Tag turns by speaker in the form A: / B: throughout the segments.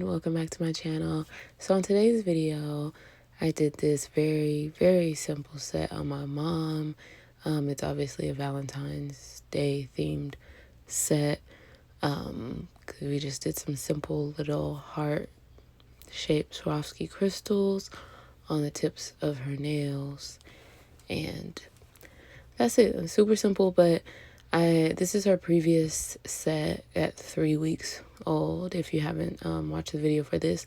A: everyone, welcome back to my channel. So in today's video I did this very simple set on my mom. It's obviously a Valentine's Day themed set. 'Cause we just did some simple little heart shaped Swarovski crystals on the tips of her nails, and that's it. It's super simple, but this is her previous set at 3 weeks old. If you haven't watched the video for this,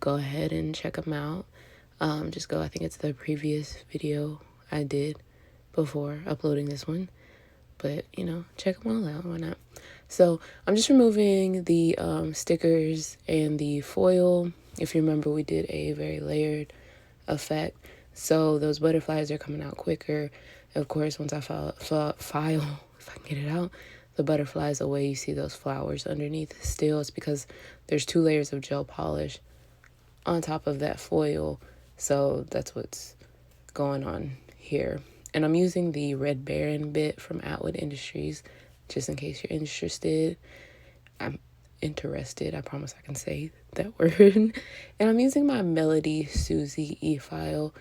A: go ahead and check them out. Just go, I think it's the previous video I did before uploading this one. But, you know, check them all out, why not? So I'm just removing the stickers and the foil. If you remember, we did a very layered effect. So those butterflies are coming out quicker. Of course, once I file, if I can get it out, the butterflies away, you see those flowers underneath still. It's because there's 2 layers of gel polish on top of that foil. So that's what's going on here. And I'm using the Red Baron bit from Atwood Industries, just in case you're interested. I'm interested, I promise I can say that word. And I'm using my MelodySusie e-file.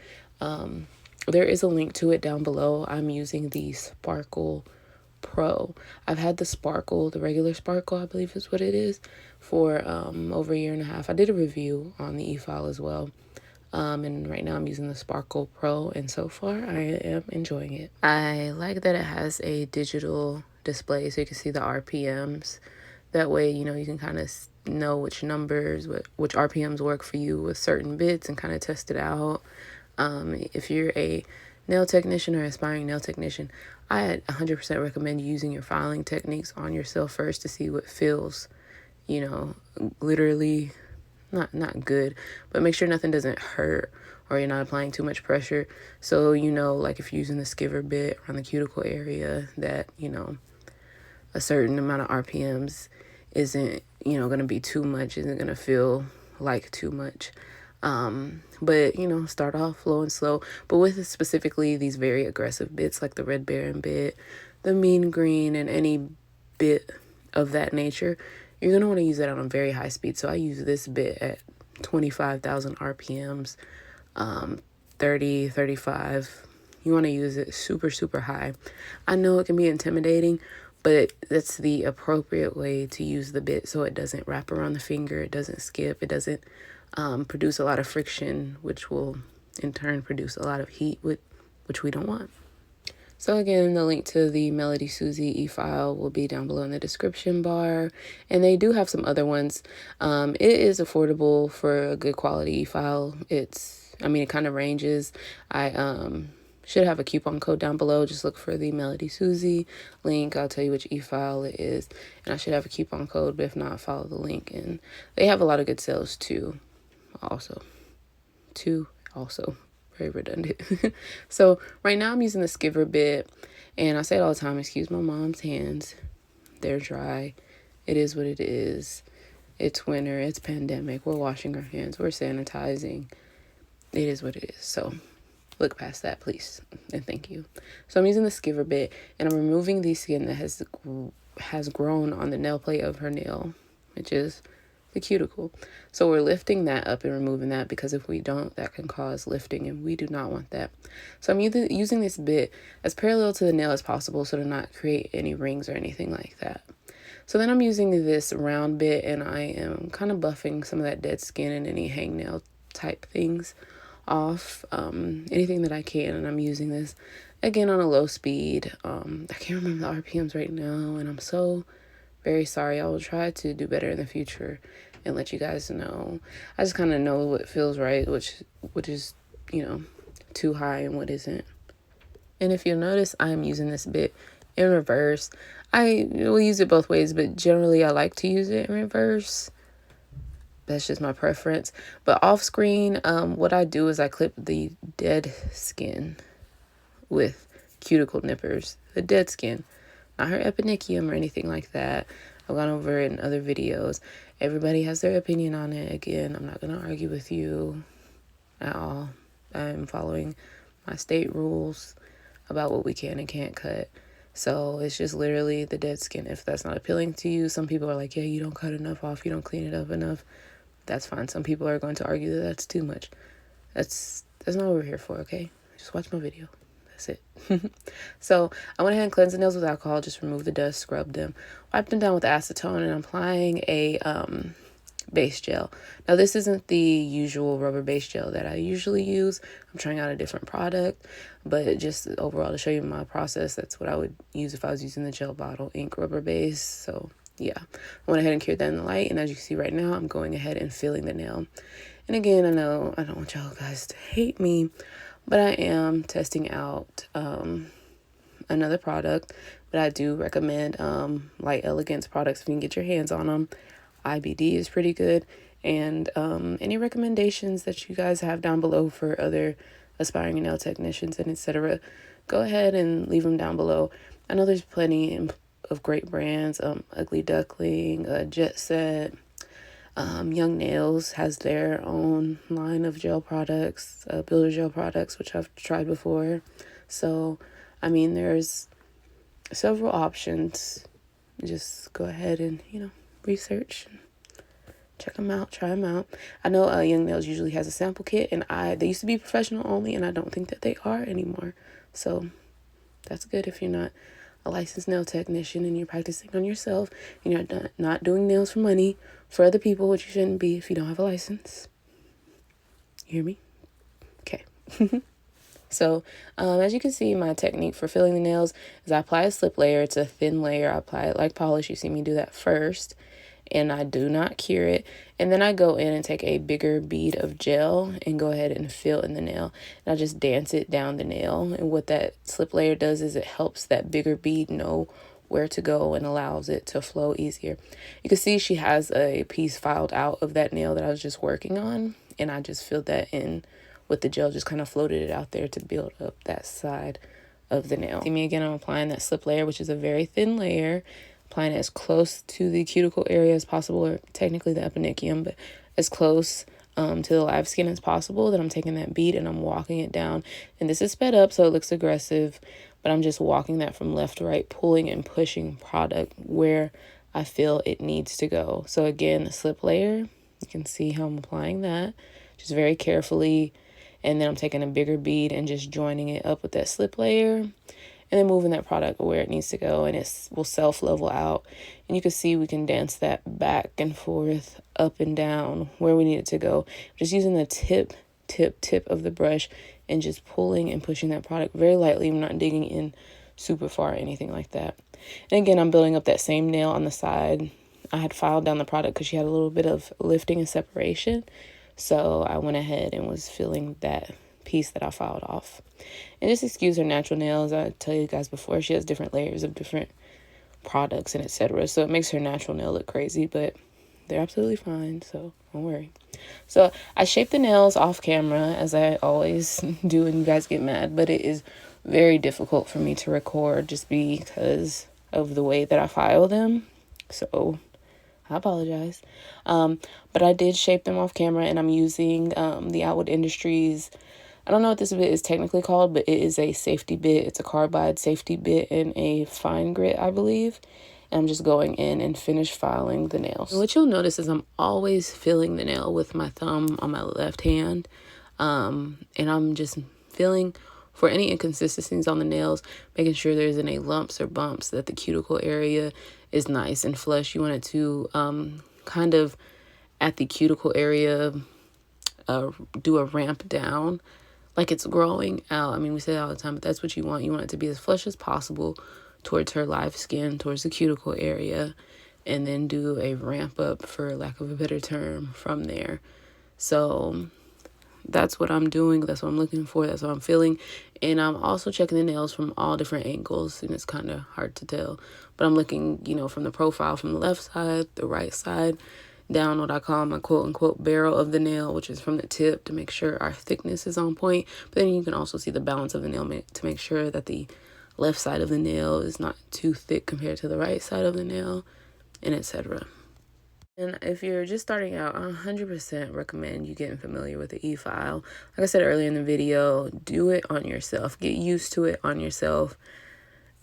A: There is a link to it down below. I'm using the Sparkle Pro. I've had the Sparkle, the regular Sparkle, I believe is what it is, for over a year and a half. I did a review on the e-file as well. And right now I'm using the Sparkle Pro, and so far I am enjoying it. I like that it has a digital display so you can see the RPMs. That way, you know, you can kind of know which numbers, which RPMs work for you with certain bits and kind of test it out. If you're a nail technician or aspiring nail technician, I 100% recommend using your filing techniques on yourself first to see what feels, you know, literally not good, but make sure nothing doesn't hurt or you're not applying too much pressure. So, you know, like if you're using the skiver bit around the cuticle area, that, you know, a certain amount of RPMs isn't, you know, going to be too much, isn't going to feel like too much. But, you know, start off low and slow. But with specifically these very aggressive bits like the Red Baron bit, the Mean Green, and any bit of that nature, you're going to want to use that on a very high speed. So I use this bit at 25,000 RPMs, 30, 35. You want to use it super high. I know it can be intimidating, but that's the appropriate way to use the bit so it doesn't wrap around the finger, it doesn't skip, it doesn't produce a lot of friction, which will in turn produce a lot of heat, which we don't want. So again, the link to the MelodySusie e-file will be down below in the description bar. And they do have some other ones. It is affordable for a good quality e-file. It kind of ranges. I should have a coupon code down below. Just look for the MelodySusie link. I'll tell you which e-file it is. And I should have a coupon code, but if not, follow the link. And they have a lot of good sales too. Also. Very redundant. So right now I'm using the skiver bit, and I say it all the time, excuse my mom's hands. They're dry. It is what it is. It's winter. It's pandemic. We're washing our hands. We're sanitizing. It is what it is. So look past that, please, and thank you. So I'm using the skiver bit, and I'm removing the skin that has grown on the nail plate of her nail, which is the cuticle. So we're lifting that up and removing that, because if we don't, that can cause lifting, and we do not want that. So I'm using this bit as parallel to the nail as possible so to not create any rings or anything like that. So then I'm using this round bit, and I am kind of buffing some of that dead skin and any hangnail type things off, anything that I can. And I'm using this again on a low speed. I can't remember the RPMs right now, and I'm so very sorry. I will try to do better in the future and let you guys know. I just kind of know what feels right, which is, you know, too high and what isn't. And if you'll notice, I'm using this bit in reverse. I will use it both ways, but generally I like to use it in reverse. That's just my preference. But off screen, what I do is I clip the dead skin with cuticle nippers. The dead skin. Not her eponychium or anything like that. I've gone over it in other videos. Everybody has their opinion on it. Again, I'm not going to argue with you at all. I'm following my state rules about what we can and can't cut. So it's just literally the dead skin. If that's not appealing to you, some people are like, yeah, you don't cut enough off, you don't clean it up enough. that's fine. Some people are going to argue that that's too much. That's not what we're here for, okay? Just watch my video. That's it. So I went ahead and cleansed the nails with alcohol. Just remove the dust, scrub them, wipe them down with acetone, and I'm applying a base gel. Now this isn't the usual rubber base gel that I usually use. I'm trying out a different product, but just overall to show you my process, that's what I would use if I was using the gel bottle ink rubber base. So yeah, I went ahead and cured that in the light, and as you can see right now, I'm going ahead and filling the nail. And again, I know I don't want y'all guys to hate me, but I am testing out another product, but I do recommend Light Elegance products if you can get your hands on them. IBD is pretty good, and any recommendations that you guys have down below for other aspiring nail technicians and etc., go ahead and leave them down below. I know there's plenty of great brands, Ugly Duckling, Jet Set, YoungNails has their own line of gel products, builder gel products, which I've tried before. So I mean, there's several options. Just go ahead and research, check them out, try them out. I know YoungNails usually has a sample kit, and they used to be professional only, and I don't think that they are anymore. So that's good if you're not a licensed nail technician and you're practicing on yourself and you're not doing nails for money for other people, which you shouldn't be if you don't have a license. You hear me? Okay. So as you can see, my technique for filling the nails is I apply a slip layer. It's a thin layer. I apply it like polish. You see me do that first, and I do not cure it. And then I go in and take a bigger bead of gel and go ahead and fill in the nail. And I just dance it down the nail. And what that slip layer does is it helps that bigger bead know where to go and allows it to flow easier. You can see she has a piece filed out of that nail that I was just working on, and I just filled that in with the gel, just kind of floated it out there to build up that side of the nail. See me again, I'm applying that slip layer, which is a very thin layer, applying it as close to the cuticle area as possible, or technically the eponychium, but as close to the live skin as possible. Then I'm taking that bead and I'm walking it down, and this is sped up so it looks aggressive, but I'm just walking that from left to right, pulling and pushing product where I feel it needs to go. So again, the slip layer, you can see how I'm applying that just very carefully. And then I'm taking a bigger bead and just joining it up with that slip layer and then moving that product where it needs to go, and it will self-level out. And you can see we can dance that back and forth, up and down where we need it to go. Just using the tip of the brush and just pulling and pushing that product very lightly. I'm not digging in super far or anything like that. And again, I'm building up that same nail on the side. I had filed down the product because she had a little bit of lifting and separation. So I went ahead and was filling that piece that I filed off. And just excuse her natural nails. I tell you guys before, she has different layers of different products and etc. So it makes her natural nail look crazy, but they're absolutely fine, so don't worry. So I shape the nails off camera, as I always do, and you guys get mad, but it is very difficult for me to record just because of the way that I file them. So I apologize. But I did shape them off camera, and I'm using the Atwood Industries. I don't know what this bit is technically called, but it is a safety bit. It's a carbide safety bit and a fine grit, I believe. And I'm just going in and finish filing the nails. And what you'll notice is I'm always filling the nail with my thumb on my left hand. And I'm just feeling for any inconsistencies on the nails, making sure there isn't any lumps or bumps, that the cuticle area is nice and flush. You want it to kind of at the cuticle area do a ramp down like it's growing out. I mean, we say that all the time, but that's what you want. You want it to be as flush as possible towards her live skin, towards the cuticle area, and then do a ramp up, for lack of a better term, from there. So that's what I'm doing. That's what I'm looking for. That's what I'm feeling. And I'm also checking the nails from all different angles, and it's kind of hard to tell. But I'm looking, from the profile, from the left side, the right side, down what I call my quote-unquote barrel of the nail, which is from the tip, to make sure our thickness is on point. But then you can also see the balance of the nail to make sure that the left side of the nail is not too thick compared to the right side of the nail, and etc. And if you're just starting out, I 100% recommend you getting familiar with the e-file. Like I said earlier in the video, do it on yourself. Get used to it on yourself.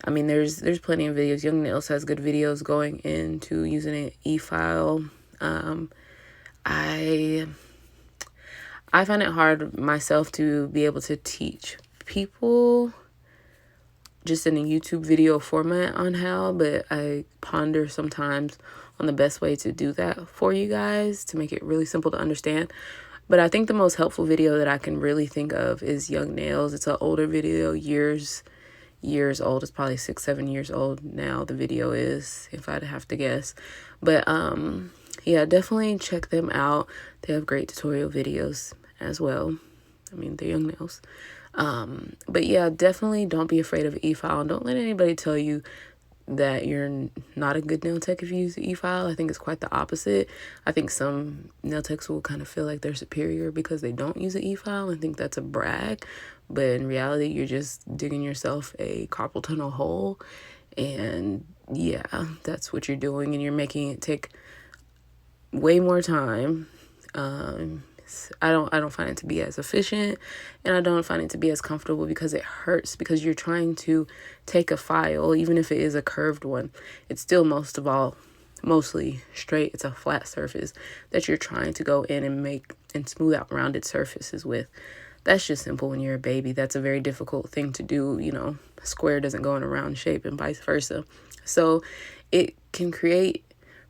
A: I mean, there's plenty of videos. YoungNails has good videos going into using an e-file. I find it hard myself to be able to teach people just in a YouTube video format on how, but I ponder sometimes on the best way to do that for you guys to make it really simple to understand. But I think the most helpful video that I can really think of is YoungNails. It's an older video, years old. It's probably 6-7 years old now, the video is, if I'd have to guess. But yeah, definitely check them out. They have great tutorial videos as well. I mean, they're YoungNails. But yeah, definitely don't be afraid of e-file. Don't let anybody tell you that you're not a good nail tech if you use e-file. I think it's quite the opposite. I think some nail techs will kind of feel like they're superior because they don't use an e-file and think that's a brag. But in reality, you're just digging yourself a carpal tunnel hole. And yeah, that's what you're doing. And you're making it take way more time. I don't find it to be as efficient, and I don't find it to be as comfortable because it hurts, because you're trying to take a file, even if it is a curved one, it's still mostly straight. It's a flat surface that you're trying to go in and make and smooth out rounded surfaces with. That's just simple when you're a baby. That's a very difficult thing to do. You know, a square doesn't go in a round shape and vice versa. So it can create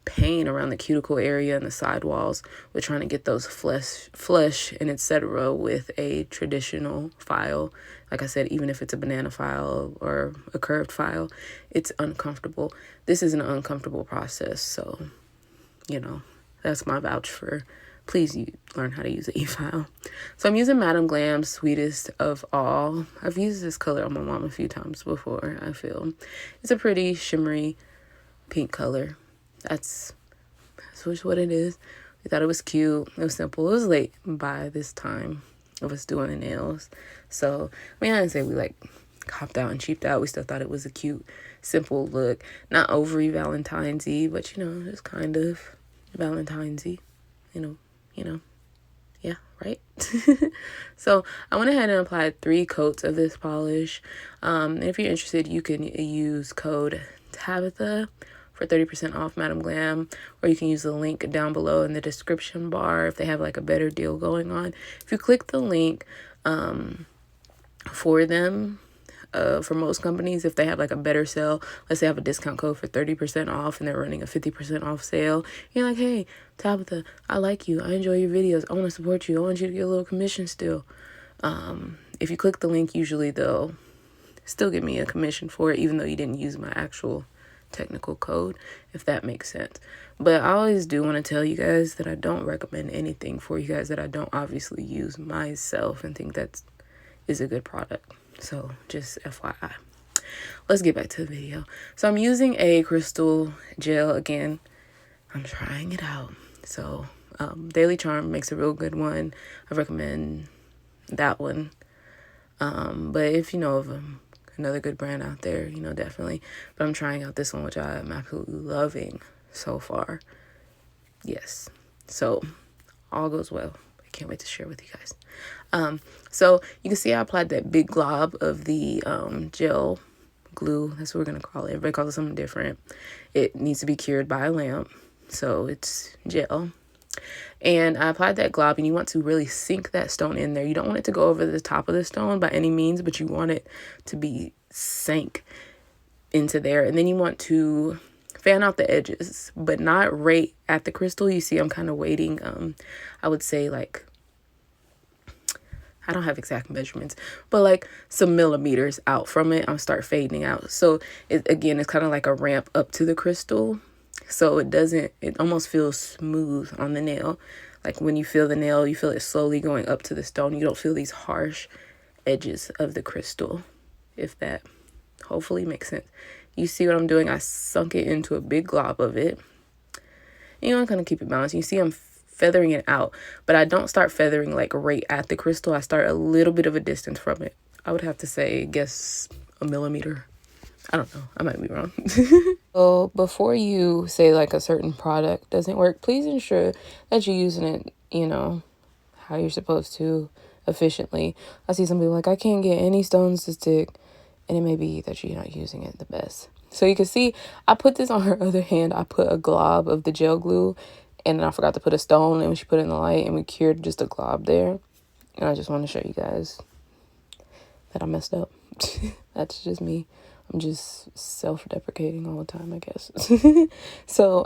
A: pain around the cuticle area and the sidewalls with trying to get those flesh and etc. with a traditional file. Like I said, even if it's a banana file or a curved file, it's uncomfortable. This is an uncomfortable process. So, you know, that's my vouch for please learn how to use an e-file. So I'm using Madam Glam's Sweetest of All. I've used this color on my mom a few times before, I feel. It's a pretty shimmery pink color. That's what it is. We thought it was cute. It was simple. It was late by this time of us doing the nails. So, I mean, I didn't say we like copped out and cheaped out. We still thought it was a cute, simple look. Not overly Valentine's-y, but, you know, just kind of Valentine's-y. You know. Yeah, right? So, I went ahead and applied 3 coats of this polish. And if you're interested, you can use code Tabytha for 30% off Madam Glam, or you can use the link down below in the description bar if they have like a better deal going on. If you click the link for them, for most companies, if they have like a better sale, let's say have a discount code for 30% off and they're running a 50% off sale, you're like, hey, Tabytha, I like you. I enjoy your videos. I want to support you. I want you to get a little commission still. If you click the link, usually they'll still give me a commission for it, even though you didn't use my actual technical code, if that makes sense. But I always do want to tell you guys that I don't recommend anything for you guys that I don't obviously use myself and think that is a good product. So just FYI. Let's get back to the video. So I'm using a crystal gel again. I'm trying it out. So Daily Charm makes a real good one. I recommend that one. But if you know of another good brand out there, you know, definitely. But I'm trying out this one, which I am absolutely loving so far. Yes. So all goes well. I can't wait to share with you guys. So you can see I applied that big glob of the gel glue. That's what we're going to call it. Everybody calls it something different. It needs to be cured by a lamp. So it's gel. And I applied that glob, and you want to really sink that stone in there. You don't want it to go over the top of the stone by any means, but you want it to be sank into there. And then you want to fan out the edges, but not right at the crystal. You see I'm kind of waiting, I would say like, I don't have exact measurements, but like some millimeters out from it, I'll start fading out. So it's kind of like a ramp up to the crystal. So it almost feels smooth on the nail. Like when you feel the nail, you feel it slowly going up to the stone. You don't feel these harsh edges of the crystal, if that hopefully makes sense. You see what I'm doing? I sunk it into a big glob of it. You know, I'm going to keep it balanced. You see I'm feathering it out, but I don't start feathering like right at the crystal. I start a little bit of a distance from it. I would have to say, guess a millimeter. I don't know. I might be wrong. So before you say like a certain product doesn't work, please ensure that you're using it, you know, how you're supposed to efficiently. I see some people like, I can't get any stones to stick. And it may be that you're not using it the best. So you can see I put this on her other hand. I put a glob of the gel glue And then I forgot to put a stone, and she put it in the light, and we cured just a glob there. And I just want to show you guys that I messed up. That's just me. I'm just self-deprecating all the time, I guess. So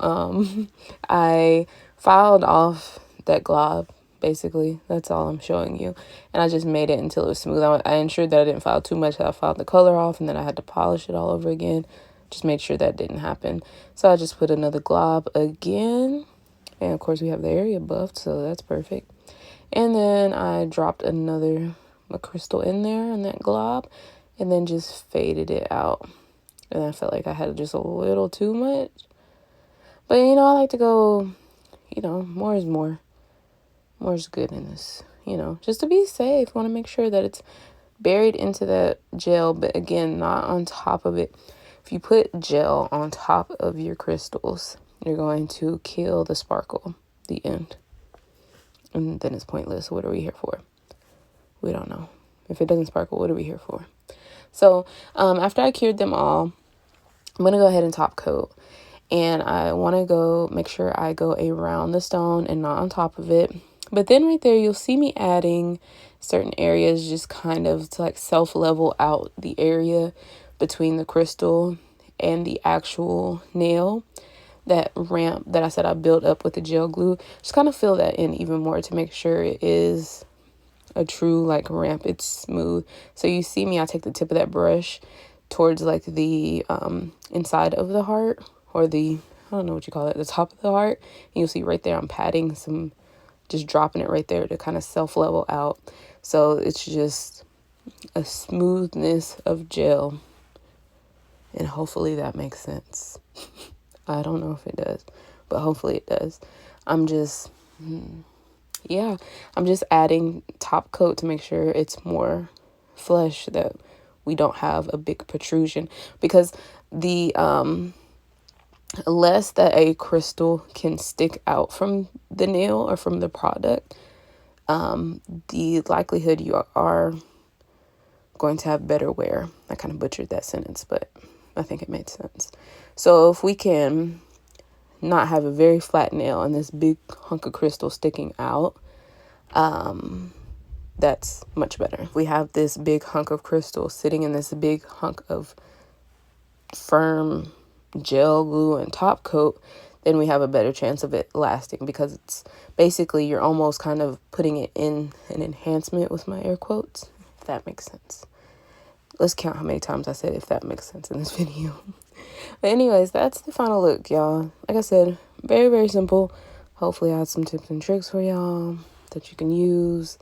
A: I filed off that glob, basically. That's all I'm showing you. And I just made it until it was smooth. I ensured that I didn't file too much. I filed the color off, and then I had to polish it all over again. Just made sure that didn't happen. So I just put another glob again. And of course we have the area buffed, so that's perfect. And then I dropped a crystal in there in that glob, and then just faded it out. And I felt like I had just a little too much. But, you know, I like to go, you know, more is more. More is good in this, you know. Just to be safe, I want to make sure that it's buried into that gel, but again, not on top of it. If you put gel on top of your crystals, you're going to kill the sparkle, the end. And then it's pointless. What are we here for? We don't know. If it doesn't sparkle, what are we here for? So after I cured them all, I'm going to go ahead and top coat. And I want to go make sure I go around the stone and not on top of it. But then right there, you'll see me adding certain areas just kind of to like self-level out the area between the crystal and the actual nail. That ramp that I said I built up with the gel glue, just kind of fill that in even more to make sure it is a true like ramp. It's smooth. So you see me, I take the tip of that brush towards like the inside of the heart, or the, I don't know what you call it, the top of the heart. And you'll see right there I'm patting some, just dropping it right there to kind of self-level out. So it's just a smoothness of gel, and hopefully that makes sense. I don't know if it does, but hopefully it does. I'm just adding top coat to make sure it's more flesh, that we don't have a big protrusion, because the less that a crystal can stick out from the nail or from the product, the likelihood you are going to have better wear. I kind of butchered that sentence, but I think it made sense. So if we can not have a very flat nail and this big hunk of crystal sticking out, that's much better. If we have this big hunk of crystal sitting in this big hunk of firm gel glue and top coat, then we have a better chance of it lasting, because it's basically, you're almost kind of putting it in an enhancement with my air quotes, if that makes sense. Let's count how many times I said if that makes sense in this video. But anyways, that's the final look, y'all. Like I said, very, very simple. Hopefully I had some tips and tricks for y'all that you can use,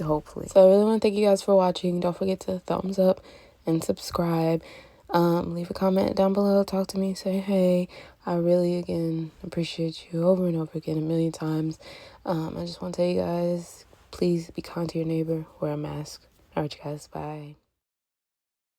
A: hopefully. So I really want to thank you guys for watching. Don't forget to thumbs up and subscribe. Leave a comment down below. Talk to me. Say hey. I really, again, appreciate you over and over again, a million times. I just want to tell you guys, please be kind to your neighbor. Wear a mask. All right, you guys. Bye.